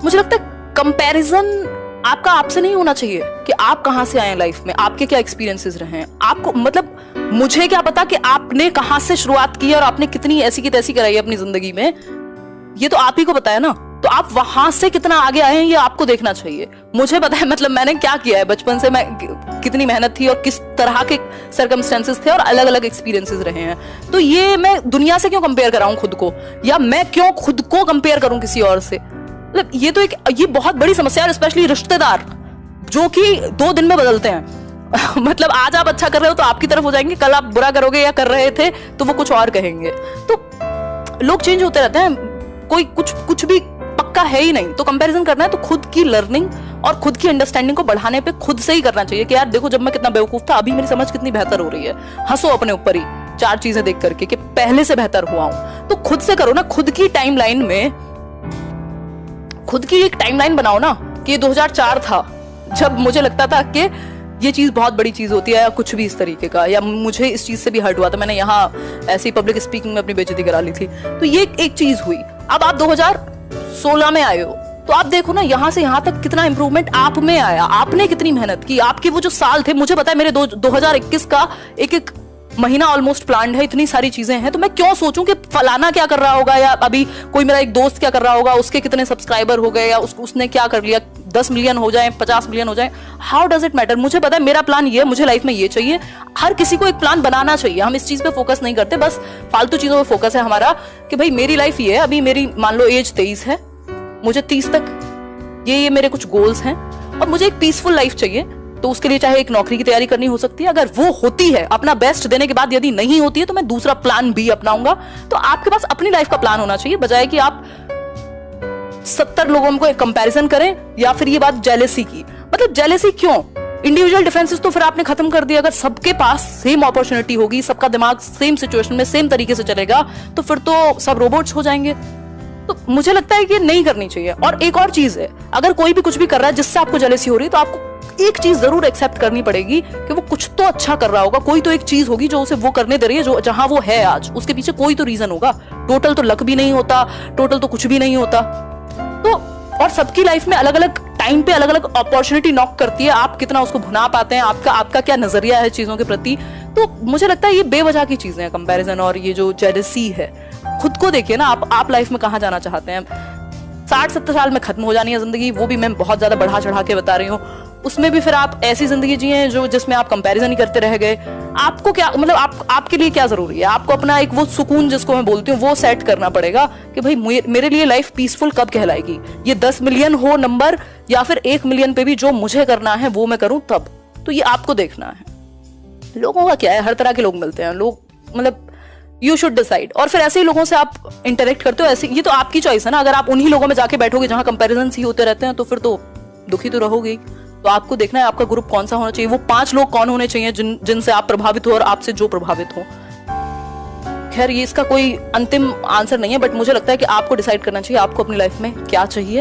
मुझे लगता है कंपैरिजन आपका आपसे नहीं होना चाहिए कि आप कहां से आए लाइफ में, आपके क्या एक्सपीरियंसेस रहे हैं। आपको मतलब मुझे क्या पता कि आपने कहां से शुरुआत की और आपने कितनी ऐसी की तैसी कराई अपनी जिंदगी में, ये तो आप ही को पता है ना। तो आप वहां से कितना आगे आए हैं ये आपको देखना चाहिए। मुझे पता है मतलब मैंने क्या किया है बचपन से, मैं कितनी मेहनत थी और किस तरह के सर्कमस्टेंसेस थे और अलग अलग एक्सपीरियंसेस रहे हैं। तो ये मैं दुनिया से क्यों कंपेयर कराऊं खुद को, या मैं क्यों खुद को कंपेयर करूं किसी और से। मतलब ये तो ये बहुत बड़ी समस्या है, स्पेशली रिश्तेदार जो कि 2 दिन में बदलते हैं। मतलब आज आप अच्छा कर रहे हो तो आपकी तरफ हो जाएंगे, कल आप बुरा करोगे या कर रहे थे तो वो कुछ और कहेंगे। तो लोग चेंज होते रहते हैं, कोई कुछ भी पक्का है ही नहीं। तो कंपैरिजन करना है तो खुद की लर्निंग और खुद की अंडरस्टैंडिंग को बढ़ाने पे खुद से ही करना चाहिए कि यार देखो जब मैं कितना बेवकूफ था, अभी मेरी समझ कितनी बेहतर हो रही है। हंसो अपने ऊपर ही 4 चीजें देख करके कि पहले से बेहतर हुआ हूं। तो खुद से करो ना, खुद की टाइमलाइन में खुद की एक टाइमलाइन बनाओ ना कि 2004 था जब मुझे लगता था कि ये चीज बहुत बड़ी चीज होती है या कुछ भी इस तरीके का, या मुझे इस चीज से भी हर्ट हुआ था, मैंने यहाँ ऐसे ही पब्लिक स्पीकिंग में अपनी बेइज्जती करा ली थी। तो ये एक चीज हुई। अब आप 2016 में आए हो तो आप देखो ना यहाँ से यहाँ तक कितना इंप्रूवमेंट आप में आया, आपने कितनी मेहनत की। आपके वो जो साल थे, मुझे पता है मेरे 2021 का एक महीना ऑलमोस्ट प्लान्ड है, इतनी सारी चीजें हैं। तो मैं क्यों सोचूं कि फलाना क्या कर रहा होगा, या अभी कोई मेरा एक दोस्त क्या कर रहा होगा, उसके कितने सब्सक्राइबर हो गए, या उसने क्या कर लिया, 10 मिलियन हो जाए, 50 मिलियन हो जाए, हाउ डज इट मैटर। मुझे पता है मेरा प्लान ये है, मुझे लाइफ में ये चाहिए। हर किसी को एक प्लान बनाना चाहिए। हम इस चीज पे फोकस नहीं करते, बस फालतू चीजों पे फोकस है हमारा कि भाई मेरी लाइफ ये है, अभी मेरी मान लो एज 23 है, मुझे 30 तक ये मेरे कुछ गोल्स हैं और मुझे एक पीसफुल लाइफ चाहिए। तो उसके लिए चाहे एक नौकरी की तैयारी करनी हो सकती है, अगर वो होती है अपना बेस्ट देने के बाद, यदि नहीं होती है तो मैं दूसरा प्लान भी अपनाऊंगा। तो आपके पास अपनी लाइफ का प्लान होना चाहिए, बजाय कि आप 70 लोगों को एक कंपैरिजन करें। या फिर ये बात जेलेसी की, मतलब जेलेसी क्यों, इंडिविजुअल डिफरेंसेस तो फिर आपने खत्म कर दिया। अगर सबके पास सेम अपॉर्चुनिटी होगी, सबका दिमाग सेम सिचुएशन में सेम तरीके से चलेगा, तो फिर तो सब रोबोट्स हो जाएंगे। तो मुझे लगता है कि नहीं करनी चाहिए। और एक और चीज है, अगर कोई भी कुछ भी कर रहा है जिससे आपको जेलेसी हो रही है, तो आपको एक चीज जरूर एक्सेप्ट करनी पड़ेगी कि वो कुछ तो अच्छा कर रहा होगा, कोई तो एक चीज होगी जो उसे वो करने दे रही है जो जहां वो है आज, उसके पीछे कोई तो रीजन होगा। टोटल तो लक भी नहीं होता, टोटल तो कुछ भी नहीं होता। तो और सबकी लाइफ में अलग अलग टाइम पे अलग अलग अपॉर्चुनिटी नॉक करती है, आप कितना उसको भुना पाते हैं, आपका क्या नजरिया है चीजों के प्रति। तो मुझे लगता है ये बेवजह की चीजें हैं कंपैरिजन और ये जो जेलसी है। खुद को देखिए ना, आप लाइफ में कहां जाना चाहते हैं। 60-70 साल में खत्म हो जानी है जिंदगी, वो भी मैं बहुत ज्यादा बढ़ा चढ़ा के बता रही हूँ। उसमें भी फिर आप ऐसी जिंदगी जिए जो जिसमें आप कंपैरिजन ही करते रह गए। आपको क्या मतलब आपके लिए क्या जरूरी है, आपको अपना एक वो सुकून जिसको मैं बोलती हूँ वो सेट करना पड़ेगा कि भाई मेरे लिए लाइफ पीसफुल कब कहलाएगी। ये 10 मिलियन हो नंबर या फिर 1 मिलियन पे भी जो मुझे करना है वो मैं करूं तब। तो ये आपको देखना है। लोगों का क्या है, हर तरह के लोग मिलते हैं, लोग मतलब यू शुड डिसाइड। और फिर ऐसे ही लोगों से आप इंटरेक्ट करते हो, ऐसे ये तो आपकी चॉइस है ना। अगर आप उन्हीं लोगों में जाके बैठोगे जहां कंपैरिजन ही होते रहते हैं तो फिर तो दुखी तो रहोगे। तो आपको देखना है आपका ग्रुप कौन सा होना चाहिए, वो 5 लोग कौन होने चाहिए जिनसे आप प्रभावित हो और आपसे जो प्रभावित हो। खैर ये इसका कोई अंतिम आंसर नहीं है, बट मुझे लगता है कि आपको डिसाइड करना चाहिए आपको अपनी लाइफ में क्या चाहिए।